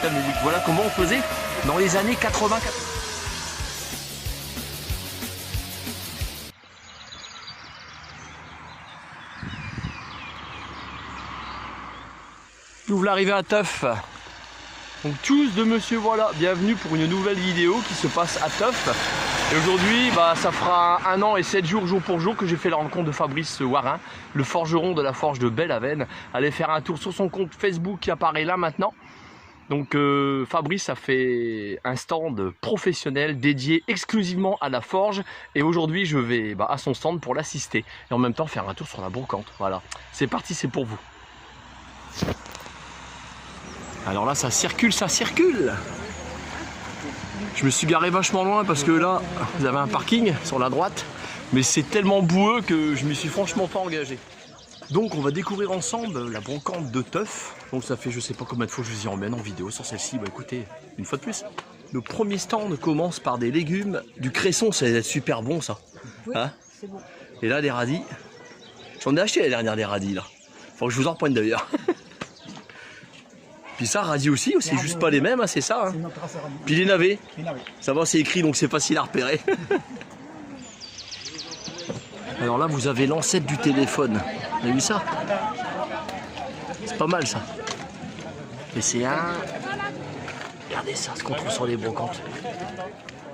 système de voilà comment on faisait dans les années 80. J'ouvre l'arrivée à Teuf. Donc tous de monsieur voilà, bienvenue pour une nouvelle vidéo qui se passe à Teuf. Et aujourd'hui, ça fera 1 an et 7 jours, jour pour jour, que j'ai fait la rencontre de Fabrice Warin, le forgeron de la forge de Bellavenne. Allez faire un tour sur son compte Facebook qui apparaît là maintenant. Donc Fabrice a fait un stand professionnel dédié exclusivement à la forge. Et aujourd'hui, je vais à son stand pour l'assister. Et en même temps faire un tour sur la brocante. Voilà, c'est parti, c'est pour vous. Alors là, ça circule, ça circule. Je me suis garé vachement loin parce que là, vous avez un parking sur la droite. Mais c'est tellement boueux que je me suis franchement pas engagé. Donc on va découvrir ensemble la brocante de Teuf. Donc ça fait je sais pas combien de fois que je vous y emmène en vidéo sur celle-ci. Écoutez, une fois de plus. Le premier stand commence par des légumes. Du cresson, c'est super bon ça. Oui, hein, c'est bon. Et là, des radis. J'en ai acheté la dernière des radis là. Faut que je vous en reprenne d'ailleurs. Puis ça, radis aussi, c'est juste pas les mêmes, hein, c'est ça. Hein. Puis les navets. Ça va, c'est écrit donc c'est facile à repérer. Alors là, vous avez l'ancêtre du téléphone. Vous avez vu ça? C'est pas mal ça. Et c'est un... Regardez ça, ce qu'on trouve sur les brocantes.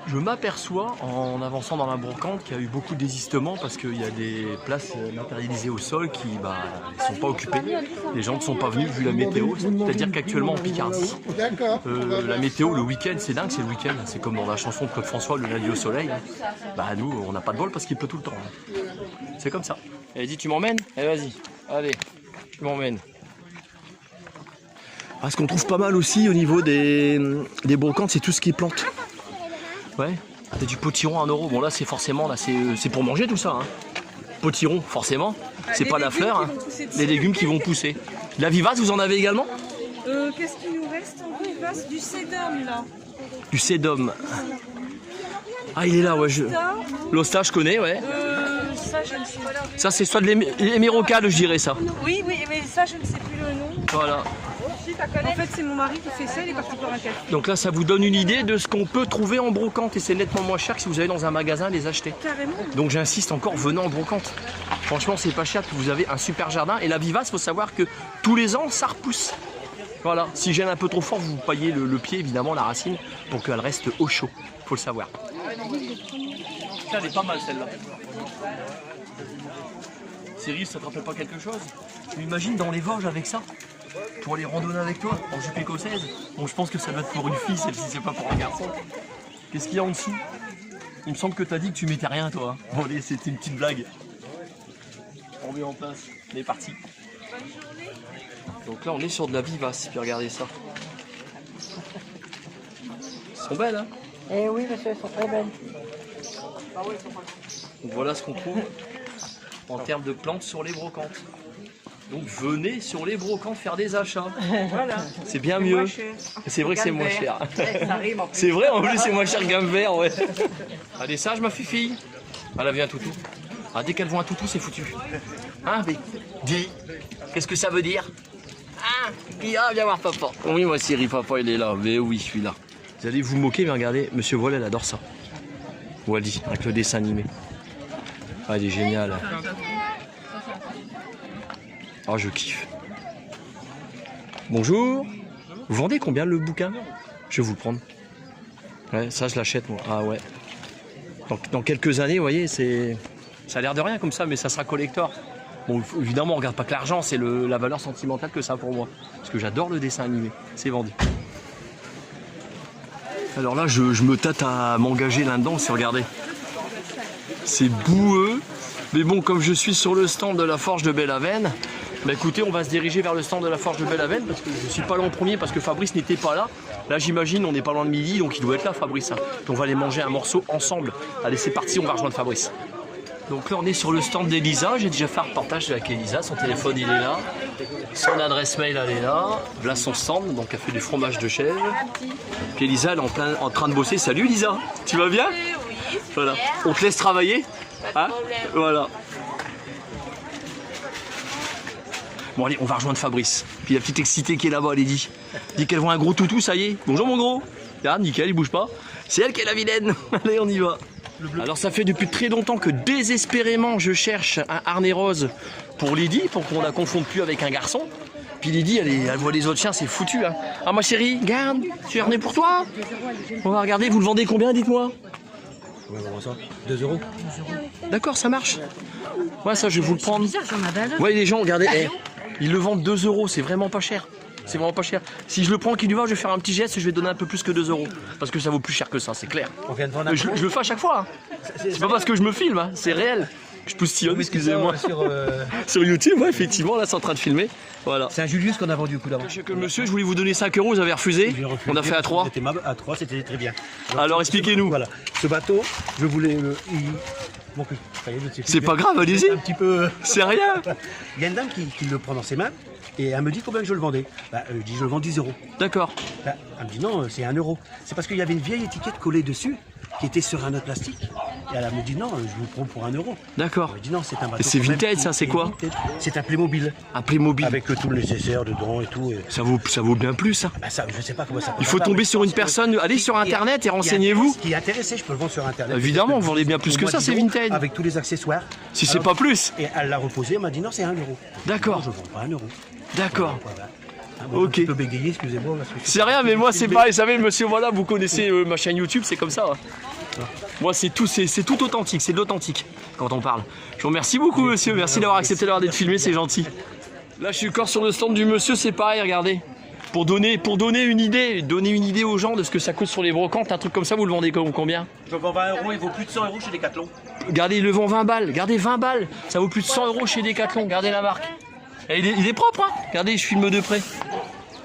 Je m'aperçois en avançant dans la brocante qu'il y a eu beaucoup de désistements parce qu'il y a des places matérialisées au sol qui ne sont pas occupées. Les gens ne sont pas venus vu la météo. C'est-à-dire qu'actuellement en Picardie, la météo le week-end, c'est dingue, c'est le week-end. C'est comme dans la chanson de Claude François, le lundi au soleil. Nous, on n'a pas de bol parce qu'il pleut tout le temps. C'est comme ça. Elle dit, tu m'emmènes? Allez, vas-y. Allez, tu m'emmènes. Ce qu'on trouve pas mal aussi au niveau des brocantes, c'est tout ce qui est plantes. Ouais, c'est du potiron à 1 €. Bon là c'est forcément, là c'est pour manger tout ça. Hein. Potiron, forcément. C'est pas la fleur. Hein. Les légumes qui vont pousser. La vivace, vous en avez également? Qu'est-ce qu'il nous reste en vivace? Du sédum là. Du sédum. Ah il est là, ouais. L'osta, je connais, ouais. Ça je ne sais pas. Ça c'est soit de l'émérocale, je dirais ça. Oui, mais ça je ne sais plus le nom. Voilà. En fait, c'est mon mari qui fait ça, il est parti pour un café. Donc là, ça vous donne une idée de ce qu'on peut trouver en brocante. Et c'est nettement moins cher que si vous allez dans un magasin les acheter. Carrément. Donc j'insiste encore, venez en brocante. Franchement, c'est pas cher, vous avez un super jardin. Et la vivace, il faut savoir que tous les ans, ça repousse. Voilà, si gêne un peu trop fort, vous paillez le pied, évidemment, la racine, pour qu'elle reste au chaud. Faut le savoir. Ça, elle est pas mal celle-là. Cyril, ça te rappelle pas quelque chose? Tu imagines dans les Vosges avec ça? Pour aller randonner avec toi en jupe écossaise. Bon, je pense que ça doit être pour une fille, celle-ci, c'est pas pour un garçon. Qu'est-ce qu'il y a en dessous? Il me semble que t'as dit que tu mettais rien, toi. Bon, allez, c'était une petite blague. On met en place. On est parti. Donc là, on est sur de la vivace. Puis regardez ça. Elles sont belles, hein? Eh oui, monsieur, elles sont très belles. Donc voilà ce qu'on trouve en termes de plantes sur les brocantes. Donc venez sur les brocantes faire des achats. Voilà. C'est bien mieux. C'est vrai que c'est moins cher. C'est vrai, en plus c'est moins cher qu'un verre, ouais. Allez, sage ma fille. Elle vient un toutou. Dès qu'elle voit un toutou, c'est foutu. Hein, mais dis, qu'est-ce que ça veut dire? Viens voir papa. Oui, moi Cyril, papa il est là. Mais oui, je suis là. Vous allez vous moquer, mais regardez, Monsieur Voile, elle adore ça. Wally, avec le dessin animé. Elle est géniale. Oh, je kiffe. Bonjour. Vous vendez combien le bouquin? Je vais vous le prendre. Ouais, ça je l'achète moi. Ah ouais. Dans quelques années, vous voyez, ça a l'air de rien comme ça, mais ça sera collector. Bon, évidemment, on regarde pas que l'argent, c'est la valeur sentimentale que ça a pour moi. Parce que j'adore le dessin animé. C'est vendu. Alors là, je me tâte à m'engager là-dedans, c'est regardez. C'est boueux. Mais bon, comme je suis sur le stand de la forge de Bellavenne, écoutez, on va se diriger vers le stand de la forge de Bellavenne parce que je suis pas là en premier parce que Fabrice n'était pas là. Là, j'imagine, on n'est pas loin de midi, donc il doit être là, Fabrice. Hein. Donc on va aller manger un morceau ensemble. Allez, c'est parti, on va rejoindre Fabrice. Donc là, on est sur le stand d'Elisa. J'ai déjà fait un reportage avec Elisa. Son téléphone, il est là. Son adresse mail, elle est là. Là, son stand. Donc, elle fait du fromage de chèvre. Puis Elisa, elle est en train de bosser. Salut, Elisa. Tu vas bien? Oui. Voilà. On te laisse travailler? Hein? Voilà. Bon allez, on va rejoindre Fabrice. Puis la petite excitée qui est là-bas, elle dit qu'elle voit un gros toutou, ça y est. Bonjour mon gros. Regarde, nickel, il bouge pas. C'est elle qui est la vilaine. Allez, on y va. Alors ça fait depuis très longtemps que désespérément je cherche un harnais rose pour Lydie, pour qu'on la confonde plus avec un garçon. Puis Lydie, elle voit les autres chiens, c'est foutu. Hein. Ah ma chérie, garde, tu es harnais pour toi. On va regarder, vous le vendez combien, dites-moi? 2 €. D'accord, ça marche. Ouais, ça je vais vous le prendre. Vous voyez les gens, regardez, ils le vendent 2 €, c'est vraiment pas cher. C'est vraiment pas cher. Si je le prends qui lui va, je vais faire un petit geste et je vais donner un peu plus que 2 €. Parce que ça vaut plus cher que ça, c'est clair. On vient de vendre Je le fais à chaque fois. Hein. C'est pas parce que je me filme, hein. C'est réel. Je postillonne, excusez-moi. Sur YouTube, ouais, effectivement, là c'est en train de filmer. Voilà. C'est un Julius qu'on a vendu au coup d'avant. Monsieur, je voulais vous donner 5 €, vous avez refusé. On a fait à 3. À 3, c'était très bien. Alors expliquez-nous. Voilà. Ce bateau, je voulais. C'est pas grave, allez-y. Un petit peu. C'est rien. Il y a une dame qui le prend dans ses mains et elle me dit combien je le vendais. Je dis je le vends 10 €. D'accord. Elle me dit non, c'est 1 €. C'est parce qu'il y avait une vieille étiquette collée dessus qui était sur un autre plastique. Et elle me dit non, je vous prends pour 1 €. D'accord. Je dis non, c'est un bateau. Et c'est vintage, ça, c'est quoi? C'est un Playmobil. Un Playmobil. Avec tout le nécessaire dedans et tout. Ça vaut bien plus, ça. Ça, je sais pas comment ça. Il faut tomber sur une personne, allez sur internet et renseignez-vous. Qui est intéressé, je peux le vendre sur internet. Évidemment, vous vendez bien plus que ça, c'est vintage. Avec tous les accessoires. Si c'est pas plus. Et elle l'a reposé, elle m'a dit non, c'est 1 €. D'accord. Je vends pas 1 €. D'accord. Ok. Je peux bégayer, excusez-moi. C'est rien, mais moi c'est pareil, vous savez, monsieur, voilà, vous connaissez ma chaîne YouTube, c'est comme ça. Hein. Moi c'est tout authentique, c'est de l'authentique quand on parle. Je vous remercie beaucoup monsieur, merci d'avoir accepté d'être filmé, c'est gentil. Là je suis encore sur le stand du monsieur, c'est pareil, regardez. Pour donner une idée aux gens de ce que ça coûte sur les brocantes, un truc comme ça, vous le vendez combien? Je le vends 20 €, il vaut plus de 100 € chez Decathlon. Regardez, il le vend 20 balles, regardez 20 balles, ça vaut plus de 100 € chez Decathlon, regardez la marque. Et il est propre, hein. Regardez, je filme de près.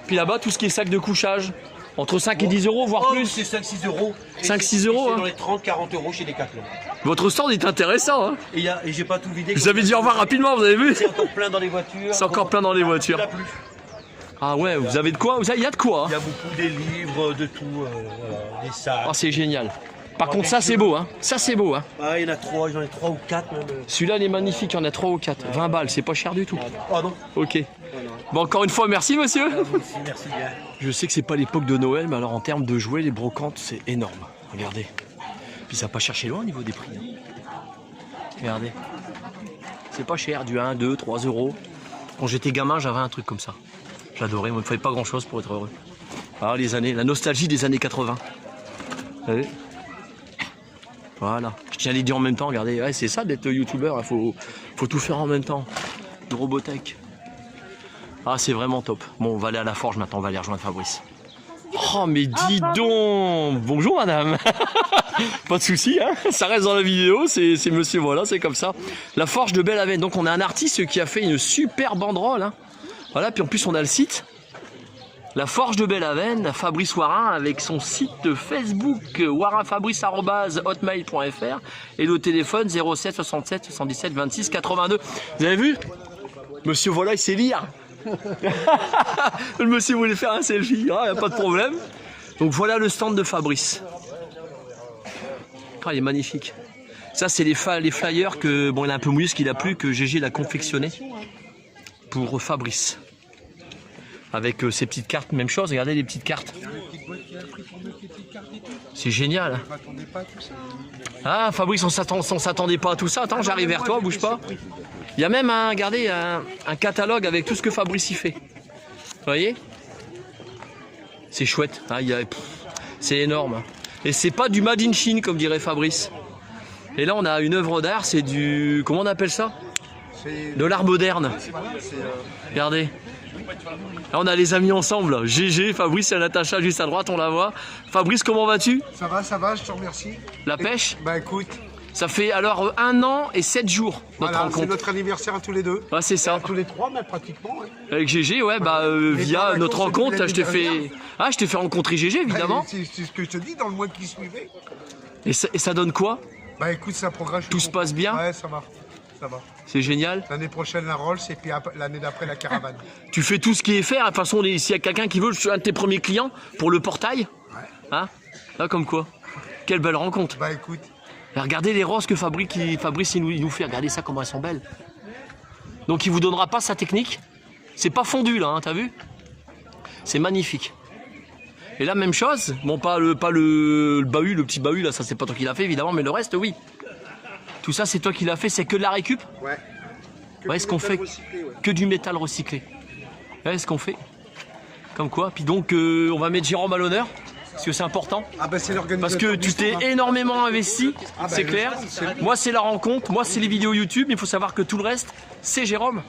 Puis là-bas, tout ce qui est sac de couchage, entre 5 et 10 €, voire plus. C'est 5-6 €. 5-6 €. C'est Hein. dans les 30-40 € chez Decathlon. Votre stand est intéressant. Hein. Et j'ai pas tout vidé. Vous avez dit au revoir rapidement, vous avez vu? C'est encore plein dans les voitures. C'est encore plein dans les voitures. Il y en a plus. Ah ouais, vous avez de quoi? Il y a de quoi. Hein. Il y a beaucoup des livres, de tout, voilà, des sacs. Ah, c'est génial. Par contre, ça c'est beau, hein. Ça c'est beau, hein. Ah, il y en a 3, j'en ai 3 ou 4 même. Celui-là, il est magnifique, il y en a 3 ou 4. 20 balles, c'est pas cher du tout. Ah non. Ok. Bon, encore une fois, merci monsieur. Merci bien. Je sais que c'est pas l'époque de Noël, mais alors en termes de jouets, les brocantes, c'est énorme. Regardez. Puis ça n'a pas cherché loin au niveau des prix. Hein. Regardez. C'est pas cher, du 1, 2, 3 €. Quand j'étais gamin, j'avais un truc comme ça. J'adorais, moi, il ne fallait pas grand chose pour être heureux. Ah, la nostalgie des années 80. Vous savez ? Voilà. Je tiens à les dire en même temps, regardez. Ouais, c'est ça d'être youtubeur, il faut tout faire en même temps. De Robotech. Ah, c'est vraiment top. Bon, on va aller à la forge maintenant, on va aller rejoindre Fabrice. Oh, mais dis donc! Bonjour madame! Pas de souci, hein, ça reste dans la vidéo, c'est monsieur, voilà, c'est comme ça. La forge de Belle-Avenne. Donc on a un artiste qui a fait une super banderole. Hein. Voilà, puis en plus on a le site. La forge de Belle-Avenne, Fabrice Warin, avec son site Facebook, warinfabrice@hotmail.fr et le téléphone 07 67 77 26 82. Vous avez vu? Monsieur, voilà, il sait lire. Le monsieur voulait faire un selfie, il n'y a pas de problème. Donc voilà le stand de Fabrice. Ah, il est magnifique. Ça, c'est les flyers que, bon, il est un peu mouillé ce qu'il a plu, que GG l'a confectionné pour Fabrice. Avec ces petites cartes, même chose, regardez les petites cartes. C'est génial. Ah, Fabrice, on s'attendait pas à tout ça. Attends, j'arrive vers toi, bouge pas. Il y a même regardez, un catalogue avec tout ce que Fabrice y fait. Vous voyez? C'est chouette. Ah, c'est énorme. Et c'est pas du made in Chine, comme dirait Fabrice. Et là, on a une œuvre d'art, c'est du... Comment on appelle ça? De l'art moderne. Regardez. Là, on a les amis ensemble. GG, Fabrice et Natacha juste à droite, on la voit. Fabrice, comment vas-tu? Ça va, je te remercie. La pêche? Bah écoute. Ça fait alors 1 an et 7 jours notre rencontre. C'est notre anniversaire à tous les deux. Ouais, c'est ça. À tous les 3, mais pratiquement. Ouais. Avec GG, ouais, bah via notre rencontre, je t'ai fait rencontrer GG évidemment. C'est ce que je te dis dans le mois qui suivait. Et ça donne quoi? Bah écoute, ça progresse. Tout se passe bien? Ouais, ça va. Ça va. C'est génial. L'année prochaine la Rolls et puis l'année d'après la caravane. Tu fais tout ce qui est fait. De toute façon, s'il y a quelqu'un qui veut, je suis un de tes premiers clients pour le portail. Ouais. Hein? Là, comme quoi. Quelle belle rencontre. Bah écoute. Et regardez les roses que Fabrice il nous fait. Regardez ça, comment elles sont belles. Donc il vous donnera pas sa technique. C'est pas fondu là, hein, t'as vu? C'est magnifique. Et là, même chose. Bon, pas le bahut, le petit bahut là, ça c'est pas toi qui l'as fait évidemment, mais le reste, oui. Tout ça, c'est toi qui l'as fait, c'est que de la récup? Ouais. Ouais, ce qu'on fait que du métal recyclé. Ouais, ce qu'on fait. Comme quoi. Puis donc, on va mettre Jérôme à l'honneur. Parce que c'est important. Ah bah c'est Parce l'organisateur. que tu t'es énormément investi, Ah bah, c'est clair. Moi, c'est la rencontre. Moi, c'est les vidéos YouTube. Mais il faut savoir que tout le reste, c'est Jérôme.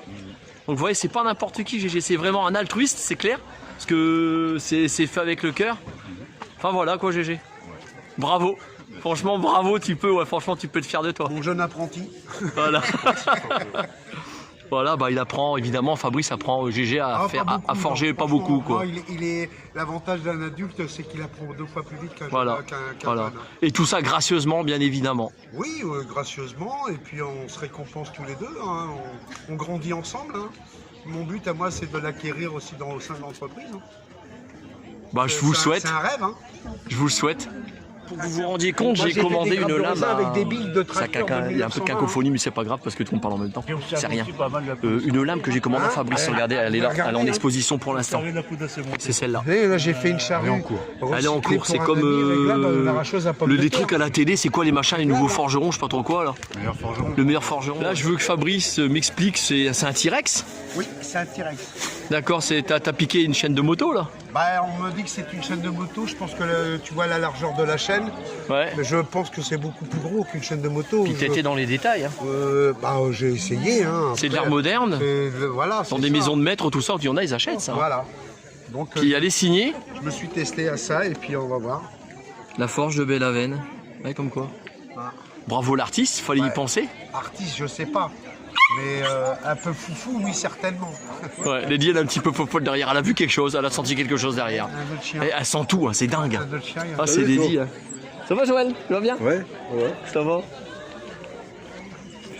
Donc, vous voyez, c'est pas n'importe qui, GG. C'est vraiment un altruiste, c'est clair. Parce que c'est fait avec le cœur. Enfin, voilà quoi, GG. Bravo. Franchement, bravo, franchement, tu peux te fier de toi. Mon jeune apprenti. Voilà. Voilà, bah il apprend, évidemment, Fabrice apprend GG à forger pas beaucoup, quoi. L'avantage d'un adulte, c'est qu'il apprend 2 fois plus vite qu'un Voilà. jeune. Et tout ça gracieusement, bien évidemment. Oui, gracieusement, et puis on se récompense tous les deux, hein. On grandit ensemble, hein. Mon but à moi, c'est de l'acquérir aussi au sein de l'entreprise, hein. Bah je vous le souhaite. C'est un rêve, hein. Je vous le souhaite. Pour que vous vous rendiez compte, j'ai commandé une lame avec des billes de ça tracteur. caca, il y a un peu de cacophonie, mais c'est pas grave parce que tout le monde parle en même temps. C'est rien. Une lame que j'ai commandée à Fabrice, regardez, elle est là, elle est en exposition pour l'instant. C'est celle-là. Et là, j'ai fait une charrue. Elle est en cours, c'est comme les trucs à la télé, c'est quoi les machins, les nouveaux forgerons, je sais pas trop quoi là. Le meilleur forgeron. Là, je veux que Fabrice m'explique, c'est un T-Rex? Oui, c'est un T-Rex. D'accord, t'as piqué une chaîne de moto là? Bah, on me dit que c'est une chaîne de moto. Je pense que tu vois la largeur de la chaîne. Ouais. Mais je pense que c'est beaucoup plus gros qu'une chaîne de moto. Puis t'étais dans les détails. Hein. Bah, j'ai essayé. Hein. C'est de l'art moderne. Voilà. Dans des maisons de maîtres, tout ça, il y en a, ils achètent ça. Voilà. Donc, Puis allez signer. je me suis testé à ça et puis on va voir. La forge de Bellavenne. Ouais, comme quoi. Ah. Bravo l'artiste, fallait y penser. Artiste, je sais pas. Mais un peu foufou, oui, certainement. Ouais, Lady, elle est un petit peu fofolle derrière. Elle a vu quelque chose, elle a senti quelque chose derrière. Un autre chien. Elle sent tout, hein, c'est dingue. Un autre chien, il y a Ah, c'est Lady. Hein. Ça va, Joël? Tu vas bien? Ouais. Ça va?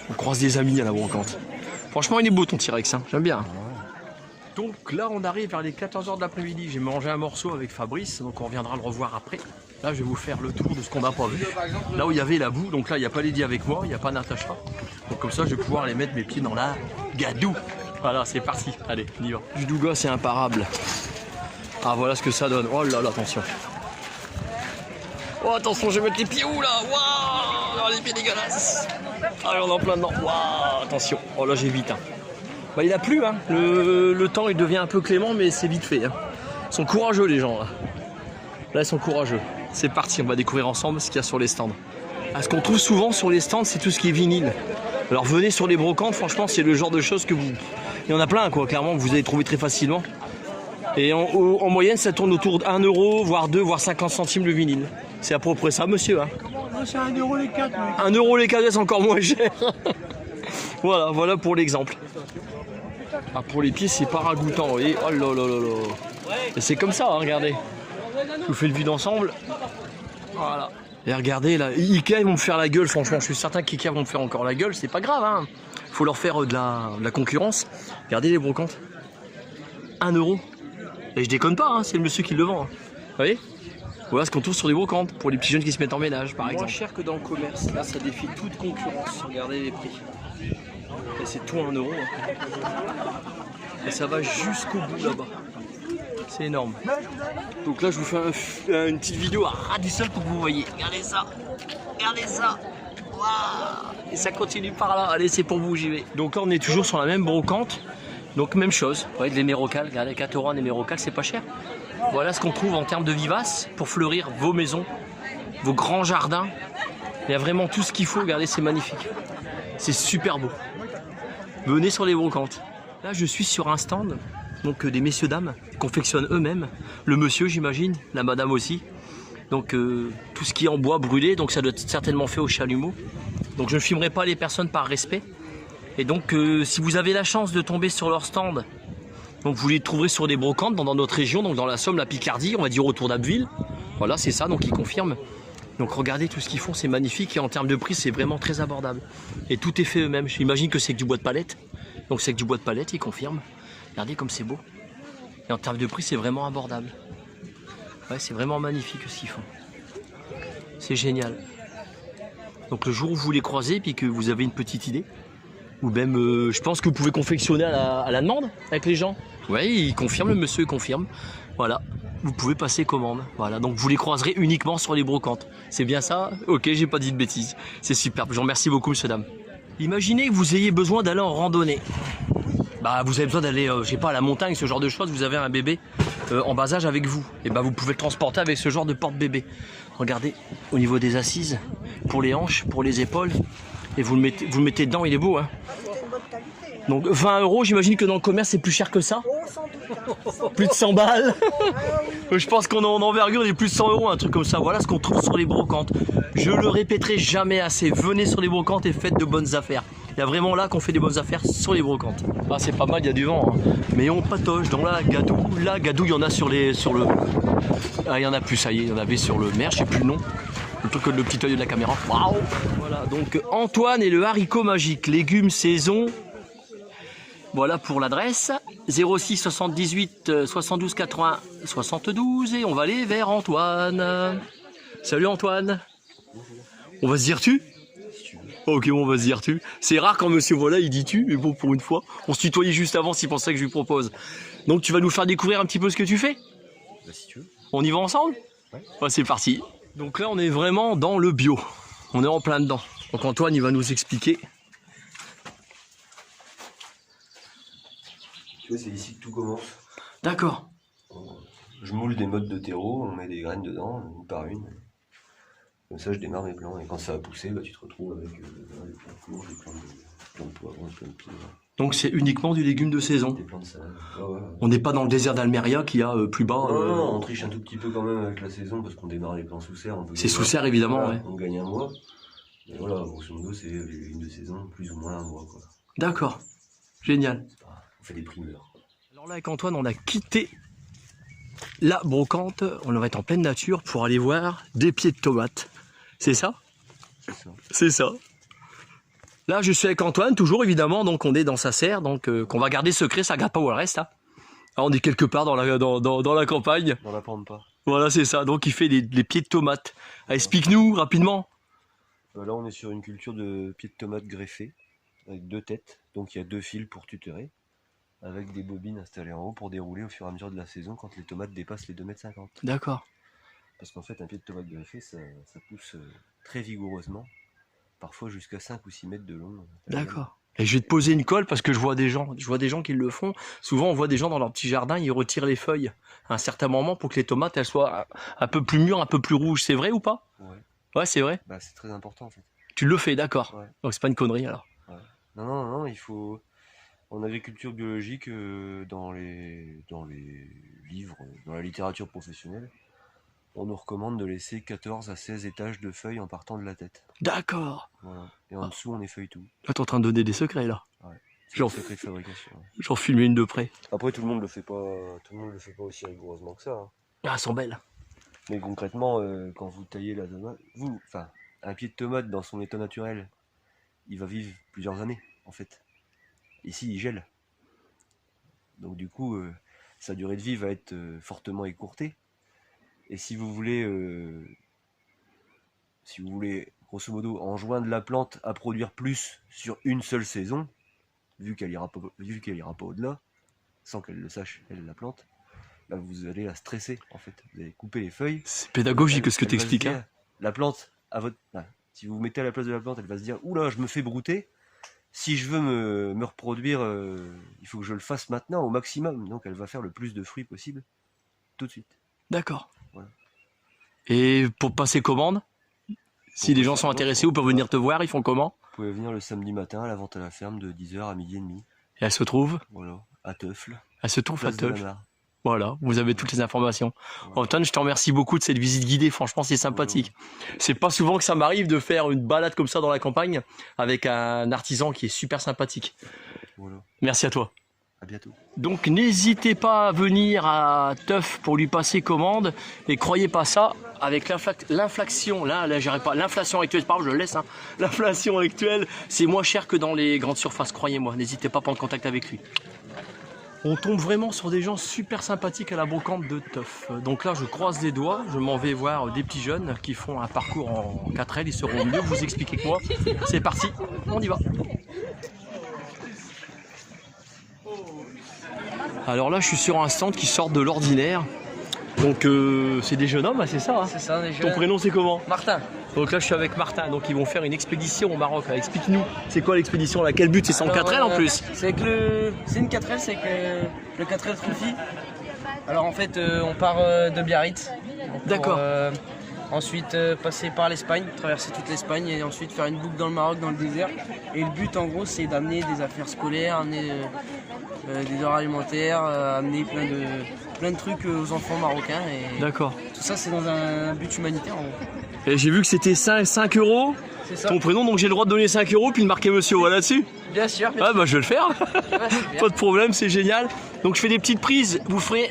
On croise des amis à la brocante. Franchement, il est beau ton T-Rex, hein. J'aime bien. Donc là, on arrive vers les 14h de l'après-midi. J'ai mangé un morceau avec Fabrice, donc on reviendra le revoir après. Là, je vais vous faire le tour de ce qu'on n'a pas vu. Là où il y avait la boue, donc là, il n'y a pas Lady avec moi, il n'y a pas Natacha. Donc comme ça, je vais pouvoir les mettre mes pieds dans la gadoue. Voilà, c'est parti. Allez, on y va. Du Douga, c'est imparable. Ah, voilà ce que ça donne. Oh là là, attention. Oh, attention, je vais mettre les pieds où là? Waouh, les pieds dégueulasses. Ah, on est en plein dedans. Waouh, attention. Oh là, j'ai vite. Hein. Bah, il a plu, hein. Le temps il devient un peu clément, mais c'est vite fait. Hein. Ils sont courageux les gens là. Là ils sont courageux. C'est parti, on va découvrir ensemble ce qu'il y a sur les stands. Ah, ce qu'on trouve souvent sur les stands, c'est tout ce qui est vinyle. Alors venez sur les brocantes, franchement c'est le genre de choses que vous... Il y en a plein quoi, clairement, que vous allez trouver très facilement. Et en moyenne ça tourne autour d'1 €, voire 2, voire 50 centimes le vinyle. C'est à peu près ça monsieur. Hein. C'est 1 € les 4. 1 € les 4, c'est encore moins cher. Voilà pour l'exemple. Ah, pour les pieds, c'est pas ragoûtant, vous voyez. Oh là là là là. Et c'est comme ça, hein, regardez. Je vous fais le vue d'ensemble. Voilà. Et regardez, là, Ikea, ils vont me faire la gueule, franchement. Je suis certain qu'Ikea vont me faire encore la gueule. C'est pas grave, hein. Faut leur faire de la concurrence. Regardez les brocantes. 1 €. Et je déconne pas, hein, c'est le monsieur qui le vend. Hein. Vous voyez? Voilà ce qu'on trouve sur des brocantes, pour les petits jeunes qui se mettent en ménage, par exemple. Moins cher que dans le commerce. Là, ça défie toute concurrence. Regardez les prix. Et c'est tout 1 €. Et ça va jusqu'au bout là-bas. C'est énorme. Donc là, je vous fais une petite vidéo à ras du sol pour que vous voyez. Regardez ça. Regardez ça. Waouh. Et ça continue par là. Allez, c'est pour vous, j'y vais. Donc là, on est toujours sur la même brocante. Donc même chose. Vous voyez, de l'émérocale. Regardez, 4 € un émérocale, c'est pas cher. Voilà ce qu'on trouve en termes de vivaces pour fleurir vos maisons, vos grands jardins. Il y a vraiment tout ce qu'il faut. Regardez, c'est magnifique. C'est super beau. Venez sur les brocantes. Là, je suis sur un stand, donc des messieurs dames confectionnent eux-mêmes. Le monsieur, j'imagine, la madame aussi. Donc tout ce qui est en bois brûlé, donc ça doit être certainement fait au chalumeau. Donc je ne filmerai pas les personnes par respect. Et donc si vous avez la chance de tomber sur leur stand, donc vous les trouverez sur des brocantes dans notre région, donc dans la Somme, la Picardie, on va dire autour d'Abbeville. Voilà, c'est ça, donc ils confirment. Donc regardez tout ce qu'ils font, c'est magnifique et en termes de prix, c'est vraiment très abordable. Et tout est fait eux-mêmes. J'imagine que c'est que du bois de palette. Donc c'est que du bois de palette, ils confirment. Regardez comme c'est beau. Et en termes de prix, c'est vraiment abordable. Ouais, c'est vraiment magnifique ce qu'ils font. C'est génial. Donc le jour où vous les croisez et que vous avez une petite idée, Ou même, je pense que vous pouvez confectionner à la demande avec les gens. Oui, il confirme, le monsieur confirme. Voilà, vous pouvez passer commande. Voilà, donc vous les croiserez uniquement sur les brocantes. C'est bien ça? Ok, j'ai pas dit de bêtises. C'est superbe, je vous remercie beaucoup, monsieur, dame. Imaginez que vous ayez besoin d'aller en randonnée. Bah, vous avez besoin d'aller, je sais pas, à la montagne, ce genre de choses. Vous avez un bébé en bas âge avec vous. Et bah, vous pouvez le transporter avec ce genre de porte-bébé. Regardez, au niveau des assises, pour les hanches, pour les épaules. Et vous le mettez dedans, il est beau, hein. Donc 20 €, j'imagine que dans le commerce c'est plus cher que ça. Plus de 100 balles. Je pense qu'on en envergure des plus de 100 €, un truc comme ça. Voilà ce qu'on trouve sur les brocantes. Je le répéterai jamais assez. Venez sur les brocantes et faites de bonnes affaires. Il y a vraiment là qu'on fait des bonnes affaires sur les brocantes. Ah, c'est pas mal, il y a du vent, hein. Mais on patoche dans la Gadoue. Là, Gadoue, il y en a sur le... Ah, il y en a plus, ça y est, il y en avait sur le Mer, je sais plus le nom. Le truc de le petit œil de la caméra. Waouh. Voilà, donc Antoine et le haricot magique, légumes saison. Voilà pour l'adresse. 06 78 72 80 72 et on va aller vers Antoine. Salut Antoine. On va se dire tu? Ok, bon, on va se dire tu. C'est rare quand monsieur voilà, il dit tu, mais bon, pour une fois, on se tutoyait juste avant, c'est pour ça que je lui propose. Donc tu vas nous faire découvrir un petit peu ce que tu fais? Bah, si tu veux. On y va ensemble? Ouais. Ouais, c'est parti. Donc là, on est vraiment dans le bio. On est en plein dedans. Donc Antoine, il va nous expliquer. Tu vois, c'est ici que tout commence. D'accord. Je moule des mottes de terreau, on met des graines dedans, une par une. Comme ça, je démarre mes plants. Et quand ça va pousser, bah, tu te retrouves avec des plants de courge, des plants de poivrons, des plants de pieds. Donc c'est uniquement du légume de saison. Des plants de salade. Ah ouais. On n'est pas dans le désert d'Almeria qu'il y a plus bas. Non, on triche un tout petit peu quand même avec la saison parce qu'on démarre les plants sous serre. C'est sous serre évidemment, voilà, ouais. On gagne un mois. Et voilà, grosso modo, c'est les légumes de saison, plus ou moins un mois, quoi. D'accord. Génial. On fait des primeurs. Alors là, avec Antoine, on a quitté la brocante. On va être en pleine nature pour aller voir des pieds de tomates. C'est ça? C'est ça. C'est ça. Là, je suis avec Antoine, toujours évidemment, donc on est dans sa serre, donc qu'on va garder secret, ça ne garde pas où elle reste. Hein. Alors, on est quelque part dans la campagne. Dans la pampa. Voilà, c'est ça. Donc il fait les pieds de tomates. Explique-nous rapidement. Là, on est sur une culture de pieds de tomates greffés, avec 2 têtes. Donc il y a 2 fils pour tutorer, avec des bobines installées en haut pour dérouler au fur et à mesure de la saison quand les tomates dépassent les 2,50 m. D'accord. Parce qu'en fait, un pied de tomate greffé, ça pousse très vigoureusement, parfois jusqu'à 5 ou 6 mètres de long. D'accord. Et je vais te poser une colle parce que je vois des gens qui le font. Souvent, on voit des gens dans leur petit jardin, ils retirent les feuilles à un certain moment pour que les tomates elles soient un peu plus mûres, un peu plus rouges. C'est vrai ou pas? Ouais. Ouais, c'est vrai. Bah, c'est très important en fait. Tu le fais, d'accord. Ouais. Donc c'est pas une connerie alors. Ouais. Non, il faut. En agriculture biologique, dans les livres, dans la littérature professionnelle, on nous recommande de laisser 14 à 16 étages de feuilles en partant de la tête. D'accord. Voilà. Et en dessous, on effeuille tout. Là, t'es en train de donner des secrets là. Ouais. C'est Genre- le secret de fabrication. Ouais. J'en filmais une de près. Après, tout le monde le fait pas aussi rigoureusement que ça. Hein. Ah, elles sont belles. Mais concrètement, quand vous taillez la tomate, un pied de tomate dans son état naturel, il va vivre plusieurs années, en fait. Ici, il gèle. Donc du coup, sa durée de vie va être fortement écourtée. Et si vous voulez, grosso modo, enjoindre la plante à produire plus sur une seule saison, vu qu'elle ira pas au-delà, sans qu'elle le sache, elle, la plante, bah, vous allez la stresser, en fait. Vous allez couper les feuilles. C'est pédagogique ce que Elle tu va se expliques. dire, Hein. La plante, si vous vous mettez à la place de la plante, elle va se dire, oula, je me fais brouter. Si je veux me reproduire, il faut que je le fasse maintenant au maximum. Donc elle va faire le plus de fruits possible tout de suite. D'accord. Voilà. Et pour passer commande, si les gens sont intéressés ou peuvent venir te voir, ils font comment? Vous pouvez venir le samedi matin à la vente à la ferme de 10h à 12h30. Et elle se trouve? Voilà, à Teufle. Elle se trouve à Place de la Teufle. Mare. Voilà, vous avez toutes les informations. Voilà. Antoine, je te remercie beaucoup de cette visite guidée, franchement c'est sympathique. C'est pas souvent que ça m'arrive de faire une balade comme ça dans la campagne avec un artisan qui est super sympathique. Voilà. Merci à toi. À bientôt. Donc n'hésitez pas à venir à Teuf pour lui passer commande et croyez pas ça, avec l'inflation, là j'irai pas, l'inflation actuelle, c'est pas grave, je le laisse, hein. L'inflation actuelle, c'est moins cher que dans les grandes surfaces, croyez-moi, n'hésitez pas à prendre contact avec lui. On tombe vraiment sur des gens super sympathiques à la brocante de Teuf. Donc là, je croise les doigts, je m'en vais voir des petits jeunes qui font un parcours en 4L, ils seront mieux vous expliquer que moi. C'est parti, on y va. Alors là, je suis sur un stand qui sort de l'ordinaire. Donc c'est des jeunes hommes, hein, c'est ça hein? C'est ça, des Ton jeunes. prénom c'est comment? Martin. Donc là je suis avec Martin, donc ils vont faire une expédition au Maroc. Explique-nous, c'est quoi l'expédition là? Quel but? C'est 104L en plus? C'est une 4L, c'est que le 4L Trophy. Alors en fait on part de Biarritz. D'accord. Ensuite passer par l'Espagne, traverser toute l'Espagne et ensuite faire une boucle dans le Maroc, dans le désert. Et le but en gros c'est d'amener des affaires scolaires, amener des denrées alimentaires, amener plein de trucs aux enfants marocains. Et D'accord. tout ça c'est dans un but humanitaire en gros. Et j'ai vu que c'était 5 €. C'est ça. Ton prénom, donc j'ai le droit de donner 5 € puis de marquer monsieur voilà dessus. Bien sûr. Bien Ah bah je vais le faire. sûr. Ouais, c'est bien. Pas de problème, c'est génial. Donc je fais des petites prises, vous ferez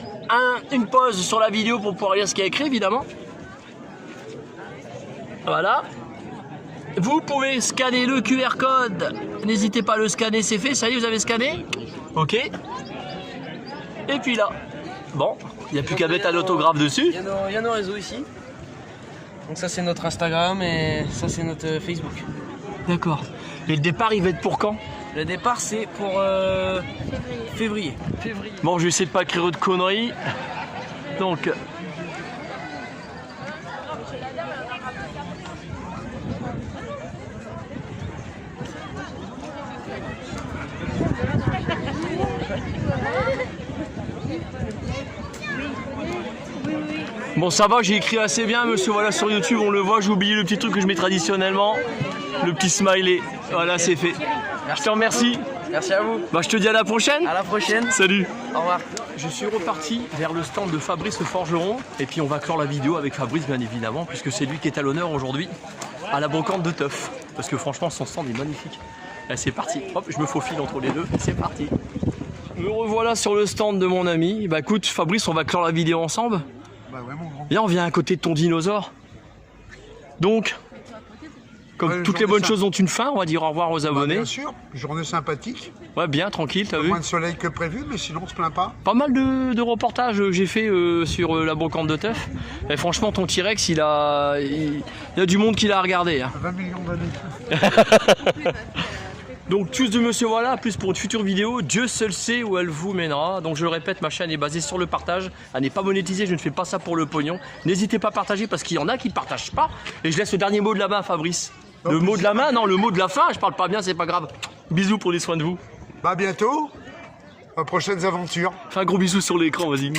une pause sur la vidéo pour pouvoir lire ce qu'il y a écrit évidemment. Voilà. Vous pouvez scanner le QR code. N'hésitez pas à le scanner, c'est fait. Ça y est, vous avez scanné? Ok. Et puis là, bon, il n'y a plus qu'à mettre un autographe dessus. Il y a nos réseaux ici. Donc ça c'est notre Instagram et ça c'est notre Facebook. D'accord. Et le départ, il va être pour quand? Le départ c'est pour février. Bon, je vais essayer de pas écrire de conneries. Donc, bon, ça va, j'ai écrit assez bien, monsieur. Voilà, sur YouTube, on le voit. J'ai oublié le petit truc que je mets traditionnellement. Le petit smiley. Voilà, c'est fait. Je te remercie. Merci à vous. Bah, je te dis à la prochaine. À la prochaine. Salut. Au revoir. Je suis reparti vers le stand de Fabrice le Forgeron. Et puis, on va clore la vidéo avec Fabrice, bien évidemment, puisque c'est lui qui est à l'honneur aujourd'hui à la brocante de Teuf. Parce que franchement, son stand est magnifique. Là, c'est parti. Hop, je me faufile entre les deux. C'est parti. Me revoilà sur le stand de mon ami. Bah, écoute, Fabrice, on va clore la vidéo ensemble. Bah ouais, mon grand. Viens, on vient à côté de ton dinosaure. Donc, comme Ouais, toutes les journée bonnes ça. choses ont une fin, on va dire au revoir aux Bah, abonnés. bien sûr, journée sympathique. Ouais, bien, tranquille, t'as vu? Moins de soleil que prévu, mais sinon on se plaint pas. Pas mal de reportages que j'ai fait sur la brocante de Teuf. Et franchement, ton T-Rex, il y a du monde qui l'a regardé. Hein. 20 millions d'années. Donc, tous de monsieur voilà, plus pour une future vidéo, Dieu seul sait où elle vous mènera. Donc, je le répète, ma chaîne est basée sur le partage. Elle n'est pas monétisée, je ne fais pas ça pour le pognon. N'hésitez pas à partager parce qu'il y en a qui ne partagent pas. Et je laisse le dernier mot de la main à Fabrice. Le mot de la main, non, le mot de la fin, je parle pas bien, c'est pas grave. Bisous, prenez soin de vous. Bah bientôt. Aux prochaines aventures. Fais un gros bisou sur l'écran, vas-y.